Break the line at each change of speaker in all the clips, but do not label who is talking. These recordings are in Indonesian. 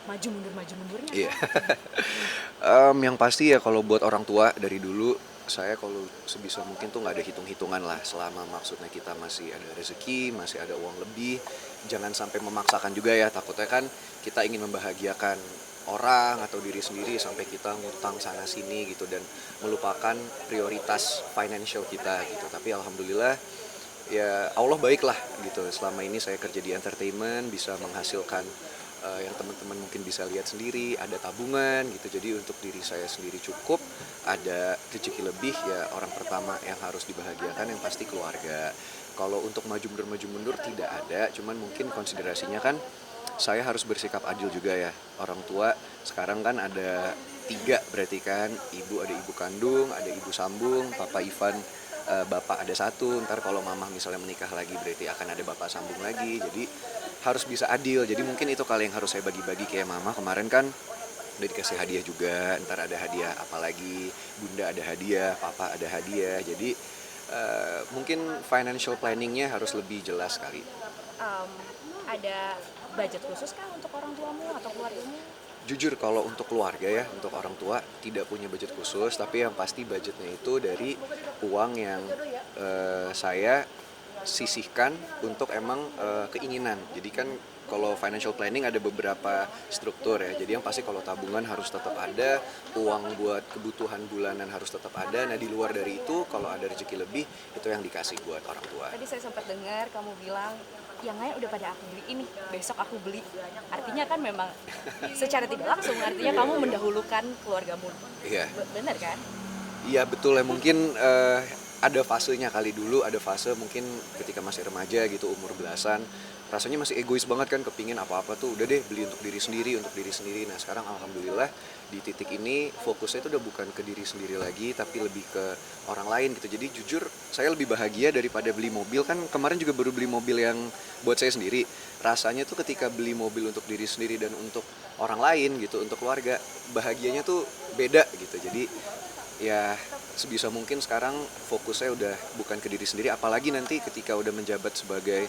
maju mundurnya
Iya.
kah?
Yang pasti ya kalau buat orang tua dari dulu, saya kalau sebisa mungkin tuh nggak ada hitung-hitungan lah selama maksudnya kita masih ada rezeki, masih ada uang lebih, jangan sampai memaksakan juga ya, takutnya kan kita ingin membahagiakan orang atau diri sendiri sampai kita ngutang sana sini gitu dan melupakan prioritas financial kita gitu. Tapi alhamdulillah ya Allah baik lah gitu, selama ini saya kerja di entertainment bisa menghasilkan yang teman-teman mungkin bisa lihat sendiri, ada tabungan gitu, jadi untuk diri saya sendiri cukup, ada rezeki lebih ya orang pertama yang harus dibahagiakan yang pasti keluarga. Kalau untuk maju mundur tidak ada, cuman mungkin konsiderasinya kan saya harus bersikap adil juga ya, orang tua sekarang kan ada tiga berarti kan, ada ibu kandung, ada ibu sambung, papa Ivan, bapak ada satu, ntar kalau mamah misalnya menikah lagi berarti akan ada bapak sambung lagi, jadi harus bisa adil. Jadi mungkin itu kali yang harus saya bagi-bagi, kayak mama kemarin kan udah dikasih hadiah juga, ntar ada hadiah apa lagi, bunda ada hadiah, papa ada hadiah, jadi mungkin financial planningnya harus lebih jelas kali.
Em, ada budget khusus kah untuk orang tuamu atau keluargamu?
Jujur kalau untuk keluarga ya, untuk orang tua tidak punya budget khusus, tapi yang pasti budgetnya itu dari uang yang saya sisihkan untuk emang keinginan. Jadi kan kalau financial planning ada beberapa struktur ya. Jadi yang pasti kalau tabungan harus tetap ada, uang buat kebutuhan bulanan harus tetap ada. Nah di luar dari itu kalau ada rezeki lebih itu yang dikasih buat orang tua.
Tadi saya sempat dengar kamu bilang yang lain udah pada aku beli ini, besok aku beli. Artinya kan memang secara tidak langsung artinya kamu mendahulukan keluargamu.
Iya.
Benar kan?
Iya betul ya, mungkin ada fasenya kali, dulu ada fase mungkin ketika masih remaja gitu, umur belasan, rasanya masih egois banget kan, kepingin apa-apa tuh udah deh beli untuk diri sendiri, untuk diri sendiri. Nah sekarang alhamdulillah di titik ini fokusnya itu udah bukan ke diri sendiri lagi tapi lebih ke orang lain gitu. Jadi jujur saya lebih bahagia daripada beli mobil, kan kemarin juga baru beli mobil yang buat saya sendiri. Rasanya tuh ketika beli mobil untuk diri sendiri dan untuk orang lain gitu, untuk keluarga, bahagianya tuh beda gitu. Jadi ya sebisa mungkin sekarang fokusnya udah bukan ke diri sendiri, apalagi nanti ketika udah menjabat sebagai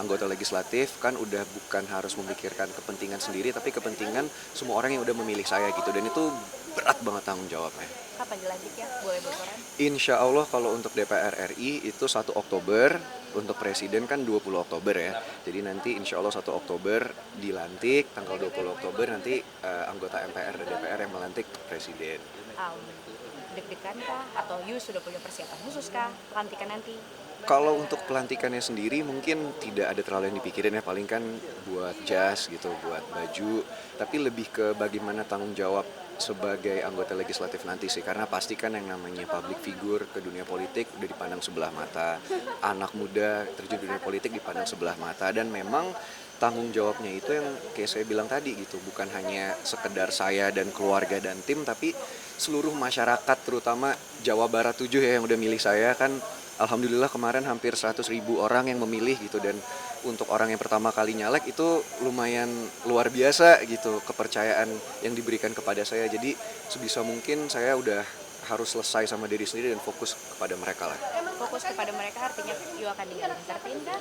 anggota legislatif kan udah bukan harus memikirkan kepentingan sendiri tapi kepentingan semua orang yang udah memilih saya gitu, dan itu berat banget tanggung jawabnya.
Kapan dilantiknya? Boleh bocoran?
Insya Allah kalau untuk DPR RI itu 1 Oktober, untuk presiden kan 20 Oktober ya. Jadi nanti insya Allah 1 Oktober dilantik, tanggal 20 Oktober nanti anggota MPR dan DPR yang melantik presiden.
Um, Deg-degan kah? Atau you sudah punya persiapan khusus kah pelantikan nanti?
Kalau untuk pelantikannya sendiri mungkin tidak ada terlalu yang dipikirin ya, paling kan buat jas gitu, buat baju, tapi lebih ke bagaimana tanggung jawab sebagai anggota legislatif nanti sih, karena pasti kan yang namanya public figure ke dunia politik udah dipandang sebelah mata, anak muda terjun di dunia politik dipandang sebelah mata, dan memang tanggung jawabnya itu yang kayak saya bilang tadi gitu, bukan hanya sekedar saya dan keluarga dan tim, tapi seluruh masyarakat, terutama Jawa Barat 7 ya yang udah milih saya kan. Alhamdulillah kemarin hampir 100.000 orang yang memilih gitu, dan untuk orang yang pertama kali nyalek itu lumayan luar biasa gitu kepercayaan yang diberikan kepada saya. Jadi sebisa mungkin saya udah harus selesai sama diri sendiri dan fokus kepada mereka lah.
Fokus kepada mereka artinya you akan ninggalin entertain kan?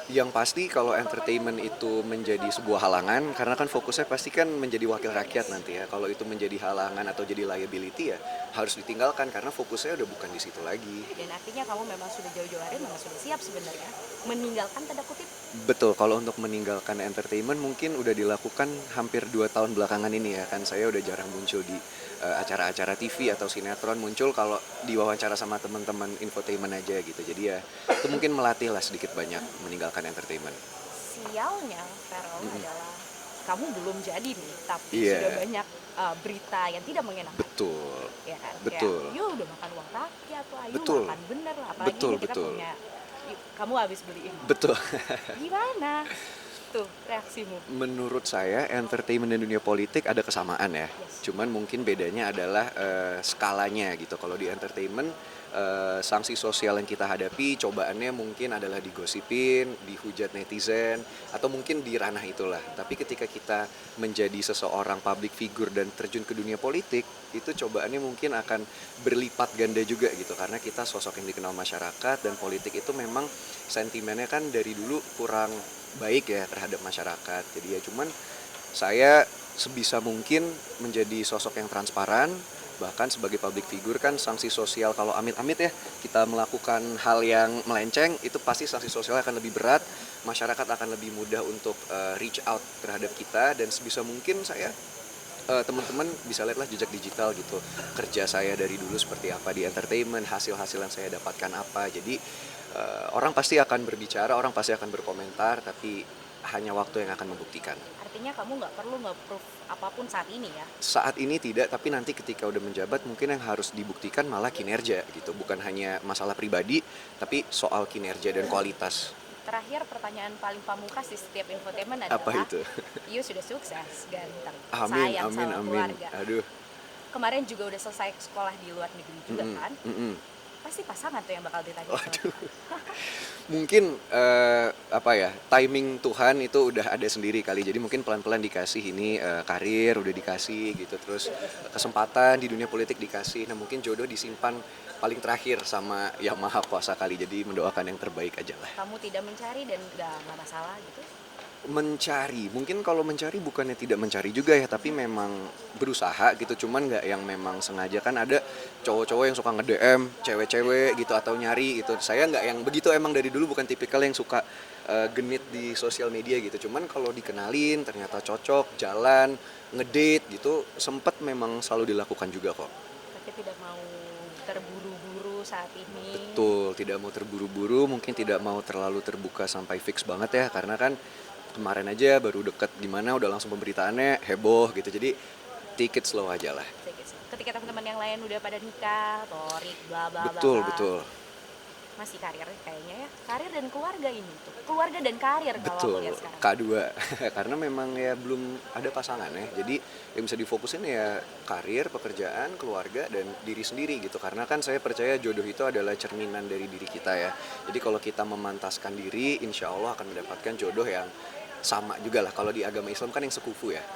Yang pasti kalau entertainment itu menjadi sebuah halangan, karena kan fokusnya pasti kan menjadi wakil rakyat nanti ya. Kalau itu menjadi halangan atau jadi liability ya harus ditinggalkan, karena fokusnya udah bukan di situ lagi.
Dan artinya kamu memang sudah jauh-jauh hari memang sudah siap sebenarnya meninggalkan tanda kutip.
Betul, kalau untuk meninggalkan entertainment mungkin udah dilakukan hampir 2 tahun belakangan ini ya kan. Saya udah jarang muncul di acara-acara TV atau sinetron, muncul kalau diwawancara sama teman-teman infotainment aja gitu. Jadi ya itu mungkin melatih lah sedikit banyak meninggalkan entertainment.
Sialnya Feral adalah kamu belum jadi nih, tapi sudah
Iya,
banyak berita yang tidak mengenakan,
betul,
ya kan? Kayak
betul,
you udah makan uang rakyat lah, you
betul,
makan bener lah, apalagi
betul,
ini kita
betul,
punya, kamu habis beliin.
betul.
Gimana tuh reaksimu?
Menurut saya entertainment dan dunia politik ada kesamaan ya.
Yes.
Cuman mungkin bedanya adalah skalanya gitu. Kalau di entertainment sanksi sosial yang kita hadapi cobaannya mungkin adalah digosipin, dihujat netizen, atau mungkin di ranah itulah. Tapi ketika kita menjadi seseorang public figure dan terjun ke dunia politik, itu cobaannya mungkin akan berlipat ganda juga gitu, karena kita sosok yang dikenal masyarakat, dan politik itu memang sentimennya kan dari dulu kurang baik ya terhadap masyarakat. Jadi ya cuman saya sebisa mungkin menjadi sosok yang transparan. Bahkan sebagai public figure kan sanksi sosial kalau amit-amit ya kita melakukan hal yang melenceng itu pasti sanksi sosial akan lebih berat, masyarakat akan lebih mudah untuk reach out terhadap kita dan sebisa mungkin saya teman-teman bisa lihatlah jejak digital gitu kerja saya dari dulu seperti apa di entertainment, hasil-hasil yang saya dapatkan apa. Jadi orang pasti akan berbicara, orang pasti akan berkomentar, tapi hanya waktu yang akan membuktikan.
Artinya kamu nggak perlu nge-proof apapun saat ini ya.
Saat ini tidak, tapi nanti ketika udah menjabat mungkin yang harus dibuktikan malah kinerja gitu, bukan hanya masalah pribadi, tapi soal kinerja dan kualitas.
Terakhir pertanyaan paling pamungkas di setiap infotainment
Apa
adalah,
itu?
Iyo sudah sukses, ganteng,
Amin,
sayang
amin,
sama
amin.
keluarga.
Aduh.
Kemarin juga udah selesai sekolah di luar negeri juga
Mm-mm,
kan.
mm-mm.
Pasti pasangan tuh yang bakal ditanya sama
Waduh.
Tuhan.
Mungkin apa ya, timing Tuhan itu udah ada sendiri kali. Jadi mungkin pelan-pelan dikasih ini karir udah dikasih gitu, terus kesempatan di dunia politik dikasih. Nah mungkin jodoh disimpan paling terakhir sama Yang Maha Kuasa kali. Jadi mendoakan yang terbaik aja lah.
Kamu tidak mencari dan nggak masalah gitu.
Mencari, mungkin kalau mencari bukannya tidak mencari juga ya, tapi memang berusaha gitu, cuman nggak yang memang sengaja. Kan ada cowok-cowok yang suka nge-DM cewek-cewek gitu atau nyari gitu. Saya nggak yang begitu, emang dari dulu bukan tipikal yang suka genit di sosial media gitu. Cuman kalau dikenalin ternyata cocok, jalan, ngedate gitu, sempet memang selalu dilakukan juga kok.
Tapi tidak mau terburu-buru saat ini.
Betul, tidak mau terburu-buru, mungkin tidak mau terlalu terbuka sampai fix banget ya, karena kan kemarin aja baru deket gimana udah langsung pemberitaannya heboh gitu, jadi take it slow aja lah.
Ketika teman-teman yang lain udah pada nikah, torik, bla bla bla.
Betul,
bla,
betul,
masih karir kayaknya ya. Karir dan keluarga ini tuh. Keluarga dan karir kalau aku
betul.
lihat sekarang.
K2 karena memang ya belum ada pasangan ya, jadi yang bisa difokusin ya karir, pekerjaan, keluarga, dan diri sendiri gitu. Karena kan saya percaya jodoh itu adalah cerminan dari diri kita ya, jadi kalau kita memantaskan diri insya Allah akan mendapatkan jodoh yang sama juga lah. Kalau di agama Islam kan yang sekufu ya,